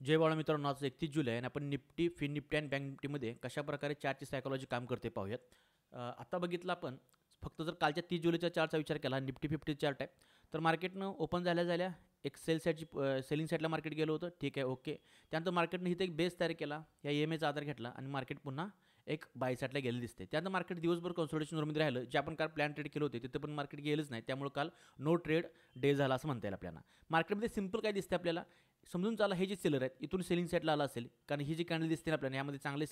जय बाळा मित्रांनो, आज 31 जुलै आहे आणि आपण निफ्टी, फिन निफ्टी आणि बँक निफ्टीमध्ये कशाप्रकारे चार्टची सायकॉलॉजी काम करते पाहूयात. आता बघितलं आपण फक्त जर कालच्या 30 जुलैच्या चार्टचा विचार केला, निफ्टी 50 चार्ट आहे. तर मार्केटनं ओपन झाल्या एक सेलिंग साईडला मार्केट गेलं होतं. ठीक आहे, ओके. त्यानंतर मार्केटनं इथे एक बेस तयार केला, या EMAचा आधार घेतला आणि मार्केट पुन्हा एक बाय साईडला गेलं दिसते. त्यानंतर मार्केट दिवसभर कन्सोलिडेशन झोनमध्ये राहिलं. जे आपण काल प्लॅन ट्रेड केले होते तिथे पण मार्केट गेलंच नाही. त्यामुळे काल नो ट्रेड डे झाला असं म्हणता येईल आपल्याला. मार्केटमध्ये सिंपल काय दिसते आपल्याला, समजून चाला हे जे सेलर आहेत इथून सेलिंग साईडला आला असेल, कारण ही जी कॅन्डल दिसते ना आपल्याला यामध्ये चांगले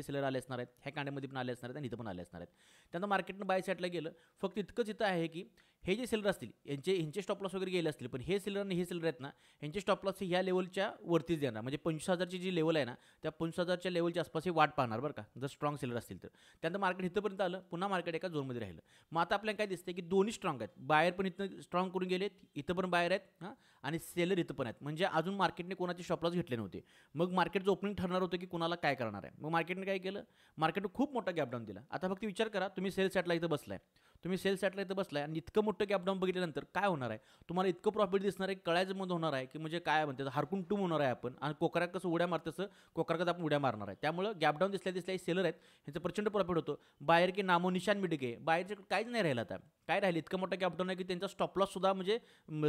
सेलर आले असणार आहेत, ह्या कॅन्डलमध्ये पण आले असणार आहेत आणि इथं पण आले असणार आहेत. त्यानंतर मार्केटनं बाय साईडला गेलं. फक्त इतकंच इथं आहे की हे जे सेलर असतील ह्यांचे स्टॉप लॉस वगैरे गेले असतील, पण हे सेलर आणि हे सेलर आहेत ना, ह्यांचे स्टॉप लॉस ह्या लेवलच्या वरतीच देणार. म्हणजे 25,000ची जी लेवल आहे ना, त्या 25,000च्या लेवलच्या आसपास हे वाट पाहणार बरं का, जर स्ट्रॉंग सेलर असतील तर. त्यानंतर मार्केट इथंपर्यंत आलं, पुन्हा मार्केट एका झोनमध्ये राहिलं. मग आता आपल्याला काय दिसतं की दोन्ही स्ट्रॉंग आहेत. बायर पण इथं स्ट्रॉंग करून गेलेत, इथं पण बायर आहेत हां, आणि सेलर इथं पण आहेत. म्हणजे अजून मार्केटने कोणाचे स्टॉप लॉस घेतले नव्हते. मग मार्केटचं ओपनिंग ठरणार होतं की कोणाला काय करणार आहे. मग मार्केटने काय केलं, मार्केटने खूप मोठा गॅप डाऊन दिला. आता फक्त विचार करा, तुम्ही सेल साईडला इथं बसलाय, तुम्ही सेल साईडला इथं बसलाय आणि इतकं मोठं गॅप डाऊन बघितल्यानंतर काय होणार आहे, तुम्हाला इतकं प्रॉफिट दिसणार आहे, कळायचं मग होणार आहे की म्हणजे काय म्हणतात हरकून टूम होणार आहे आपण. आणि कोकरात कसं उड्या मारतं तसं कोकरात आपण उड्या मारणार आहे. त्यामुळं गॅप डाऊन दिसल्या सेलर आहेत, ह्यांचं प्रचंड प्रॉफिट होतो. बाहेर की नामो निशान मिट गे, बाहेरचे काहीच नाही राहिलं. आता काय राहिलं, इतकं मोठं गॅप डाऊन आहे की त्यांचा स्टॉप लॉस सुद्धा म्हणजे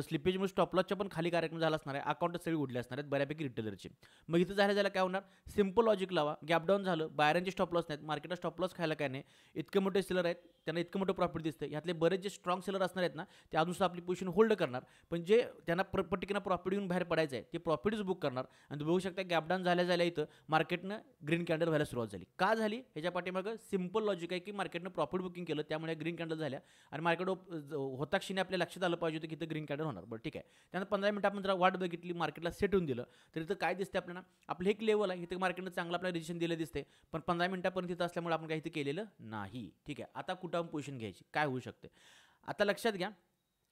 स्लिपेजमुळे स्टॉप लॉसच्या पण खाली कार्यक्रम झाला असणार आहे. अकाउंट सगळी उडले असणार आहेत बऱ्यापैकी रिटेलरचे. मग इथं झाल्या काय होणार, सिम्पल लॉजिक लावा. गॅप डाऊन झालं, बाहेरचे स्टॉप लॉस नाहीत, मार्केटला स्टॉप लॉस खायला काय नाही. इतके मोठे सेलर आहेत, त्यांना इतकं मोठं प्रॉफिट दिसतं. यातले बरेच जे स्ट्रॉंग सेलर असणार आहेत ना, ते अजून आपली पोझिशन होल्ड करणार. पण जे त्यांना पटकन प्रॉफिट येऊन बाहेर पडायचं आहे ते प्रॉफिटच बुक करणार. आणि तुम्ही बघू शकता गॅप डाऊन झाल्या इथं मार्केटनं ग्रीन कॅन्डल व्हायला सुरुवात झाली. का झाली ह्याच्या पाठीमागं सिंपल लॉजिक आहे की मार्केटनं प्रॉफिट बुकिंग केलं, त्यामुळे ग्रीन कॅन्डल झाल्या. आणि मार्केट होता क्षणी आपल्या लक्षात आलं पाहिजे होतं की इथं ग्रीन कॅन्डल होणार. बरं ठीक आहे, त्यानंतर 15 मिनिट आपण जरा वाट बघितली, मार्केटला सेट होऊन दिलं. तर इथं काय दिसते आपल्याला, आपलं एक लेवल आहे इथं मार्केटनं चांगलं आपल्याला रिजेक्शन दिलं दिसते. पण 15 मिनिटापर्यंत इथं असल्यामुळे आपण काही इथं केलेलं नाही. ठीक आहे, आता कुठं पोझिशन घ्यायची, काय होऊ शकते आता लक्षात घ्या.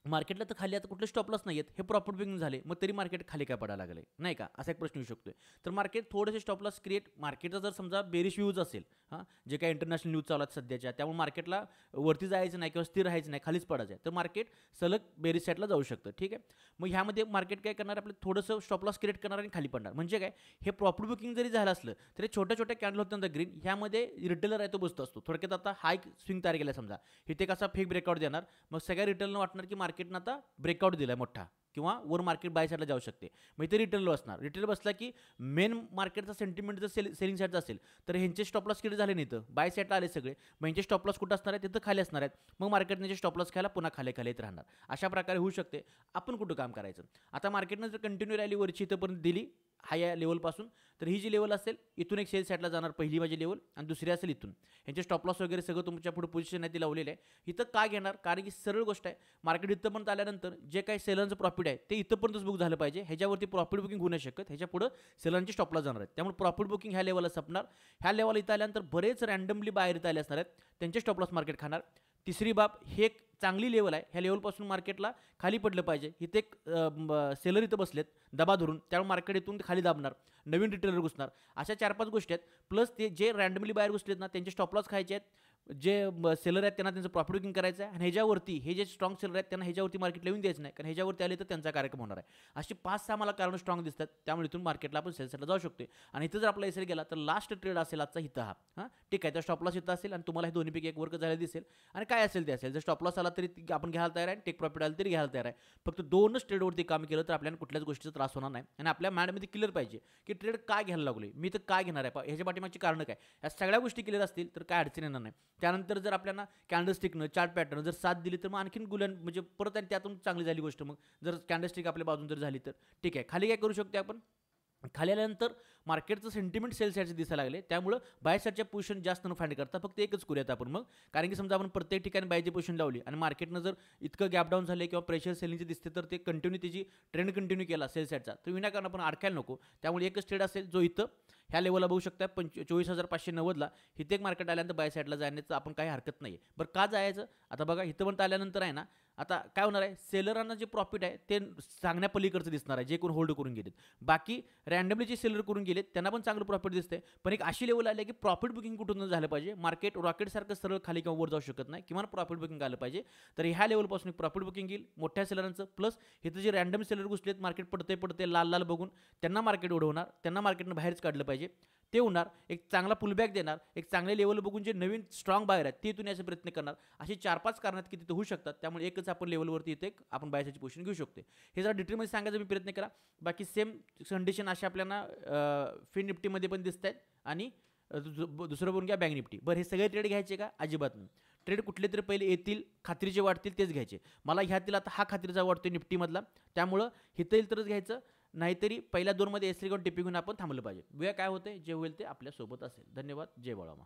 मार्केटला तर खाली आता कुठले स्टॉप लॉस नाही आहेत, हे प्रॉफिट बुकिंग झाले, मग तरी मार्केट खाली काय पडायला लागले नाही का, असा एक प्रश्न येऊ शकतोय. तर मार्केट थोडेसे स्टॉप लॉस क्रिएट, मार्केटचा जर समजा बेरिश व्ह्यूज असेल हां, जे काही इंटरनॅशनल न्यूज चालू आहेत सध्याच्या, त्यामुळे मार्केटला वरती जायचं नाही किंवा स्थिर राहायचं नाही, खालीच पडायचं आहे, तर मार्केट सलग बेरिश साईडला जाऊ शकतं. ठीक आहे, मग ह्यामध्ये मार्केट काय करणार, आपलं थोडंसं स्टॉप लॉस क्रिएट करणार आणि खाली पडणार. म्हणजे काय, हे प्रॉफिट बुकिंग जरी झालं असलं तरी छोट्या छोट्या कॅन्डल होतं ना ग्रीन, ह्यामध्ये रिटेलर आहे तो बसतो असतो. थोडक्यात आता हा एक स्विंग तयार केला समजा, इथे कसा फेक ब्रेकआउट देणार, मग सगळ्या रिटेलरनं वाटणार की मार्केटनं आता ब्रेकआउट दिला मोठा किंवा वर मार्केट बाय साईडला जाऊ शकते. मग इथे रिटेल असणार, रिटेल बसला की मेन मार्केटचा सेंटिमेंट जर सेलिंग साईडचा असेल तर ह्यांचे स्टॉप लॉस किती झाले नाही, तर बाय साईडला आले सगळे. मग ह्यांचे स्टॉप लॉस कुठं असणार आहे, तिथं खाली असणार आहेत. मग मार्केटने स्टॉप लॉस खायला पुन्हा खाली येत राहणार. अशा प्रकारे होऊ शकते. आपण कुठं काम करायचं, आता मार्केटनं जर कंटिन्यू रॅली वरची इथंपर्यंत दिली हाय लेवलपासून, तर ही जी लेवल असेल इथून एक सेल साईडला जाणार, पहिली माझी लेवल, आणि दुसरी असेल इथून. ह्यांचे स्टॉप लॉस वगैरे सगळं तुमच्या पुढे पोझिशन आहे ती लावलेलं आहे. इथं का घेणार, कारण की सरळ गोष्ट आहे, मार्केट इथंपर्यंत आल्यानंतर जे काही सेलरचं प्रॉफिट आहे ते इथंपर्यंतच बुक झालं पाहिजे. ह्याच्यावरती प्रॉफिट बुकिंग होऊ नाही शकत, ह्याच्या पुढं सेलरांची स्टॉप लॉस जाणार आहेत. त्यामुळे प्रॉफिट बुकिंग ह्या लेवलला संपणार. ह्या लेवल इथं आल्यानंतर बरेच रँडमली बाहेर इथं आले असणार आहेत, त्यांचे स्टॉप लॉस मार्केट खाणार. तिसरी बाब, हे एक चांगली लेवल आहे, ह्या लेवलपासून मार्केटला खाली पडलं पाहिजे. इथे एक सेलर इथं बसलेत दबा धरून, त्यामुळे मार्केट इथून खाली दाबणार, नवीन रिटेलर घुसणार. अशा 4-5 गोष्टी आहेत. प्लस ते जे रँडमली बाहेर घुसलेत ना, त्यांचे स्टॉप लॉस खायचे आहेत. जे सेलर आहेत त्यांना त्यांचं प्रॉफिट बुकिंग करायचं आहे. आणि ह्याच्यावरती हे जे स्ट्रॉंग सेलर आहेत त्यांना ह्याच्यावरती मार्केट लिहून द्यायचं नाही, कारण ह्याच्यावरती आले तर त्यांचा कार्यक्रम होणार आहे. अशी 5-6 मला कारण स्ट्रॉंग दिसतात, त्यामुळे इथून मार्केटला आपण सेलसाठी जाऊ शकतो. आणि इथं जर आपला एसएल गेला तर लास्ट ट्रेड असेल आजचा इथं हा हां, ठीक आहे, तर स्टॉप लॉस इथं असेल आणि तुम्हाला हे दोन्हीपैकी एक वर्क झालेला दिसेल. आणि काय असेल ते असेल, जर स्टॉप लॉस आला तरी आपण घ्यायला तयार आहे, टेक प्रॉफिट आलं तरी घ्यायला तयार आहे. फक्त 2च ट्रेडवरती काम केलं तर आपल्याला कुठल्याच गोष्टीचा त्रास होणार नाही. आणि आपल्या माइंडमध्ये क्लिअर पाहिजे की ट्रेड काय घ्यायला लागलोय मी, तर काय घेणार आहे, ह्याच्या पाठीमागची कारणं काय, या सगळ्या गोष्टी क्लिअर असतील तर काय अडचण येणार नाही. त्यानंतर जर आपल्याला कॅन्डलस्टिकनं चार्ट पॅटर्न जर साथ दिली तर मग आणखीन गुलन म्हणजे परत आणि त्यातून चांगली झाली गोष्ट. मग जर कॅन्डलस्टिक आपल्या बाजून जर झाली तर ठीक आहे. खाली काय करू शकतो आपण, खाली आल्यानंतर मार्केटचं सेंटिमेंट सेल साईडचे दिसायला लागले, त्यामुळं बाय साईडच्या पोझिशन जास्त न फाइंड करता फक्त एकच करूयात आपण मग. कारण की समजा आपण प्रत्येक ठिकाणी बायची पोझिशन लावली आणि मार्केटनं जर इतकं गॅप डाऊन झाले किंवा प्रेशर सेलिंगचे दिसते तर ते कंटिन्यू त्याची ट्रेंड कंटिन्यू केला सेल साईडचा, तर विनाकारण आपण अडकायला नको. त्यामुळे एकच ट्रेड असेल जो इथं ह्या लेवलला बघू शकता 24,590ला इथे एक मार्केट आल्यानंतर बाय साईडला जाण्याचं आपण काही हरकत नाही आहे. बरं का जायचं आता बघा इथंपर्यंत आल्यानंतर आहे ना, आता काय होणार आहे, सेलरांना जे प्रॉफिट आहे ते सांगण्यापलीकडचं दिसणार आहे, जे कोण होल्ड करून गेलेत. बाकी रँडमली जे सेलर करून गेलेत त्यांना पण चांगलं प्रॉफिट दिसतंय. पण एक अशी लेवल आली की प्रॉफिट बुकिंग कुठून झालं पाहिजे, मार्केट रॉकेटसारखं सरळ खाली किंवा वर जाऊ शकत नाही, किमान प्रॉफिट बुकिंग आलं पाहिजे. तर ह्या लेवलपासून प्रॉफिट बुकिंग येईल मोठ्या सेलरांचं. प्लस इथं जे रँडम सेलर घुसलेत, मार्केट पडते लाल लाल बघून त्यांना मार्केट उडवणार, त्यांना मार्केटनं बाहेरच काढलं पाहिजे. ते होणार, एक चांगला पुलबॅक देणार, एक चांगले लेवल बघून जे नवीन स्ट्रॉंग बायर आहेत ते इथून याचा प्रयत्न करणार. अशी 4-5 कारणात की तिथे होऊ शकतात. त्यामुळे एकच आपण लेवलवरती इथे आपण बायसाची पोझिशन घेऊ शकतो. हे जरा डिटेलमध्ये सांगायचा मी प्रयत्न करा. बाकी सेम कंडिशन अशा आपल्याला फिन निफ्टीमध्ये पण दिसत आहेत आणि दुसरं बघून घ्या बँक निफ्टी. बरं, हे सगळे ट्रेड घ्यायचे का? अजिबात नाही. ट्रेड कुठले तरी पहिले येतील, खात्रीचे वाटतील तेच घ्यायचे. मला ह्यातील आता हा खात्रीचा वाटतोय निफ्टीमधला, त्यामुळं हिथं येईल तरच घ्यायचं, नाहीतरी पहिल्या दोनमध्ये एसरी घेऊन टिपी घेऊन आपण थांबलं पाहिजे. बघूया काय होतंय, जे होईल ते आपल्यासोबत असेल. धन्यवाद. जय बाळामा.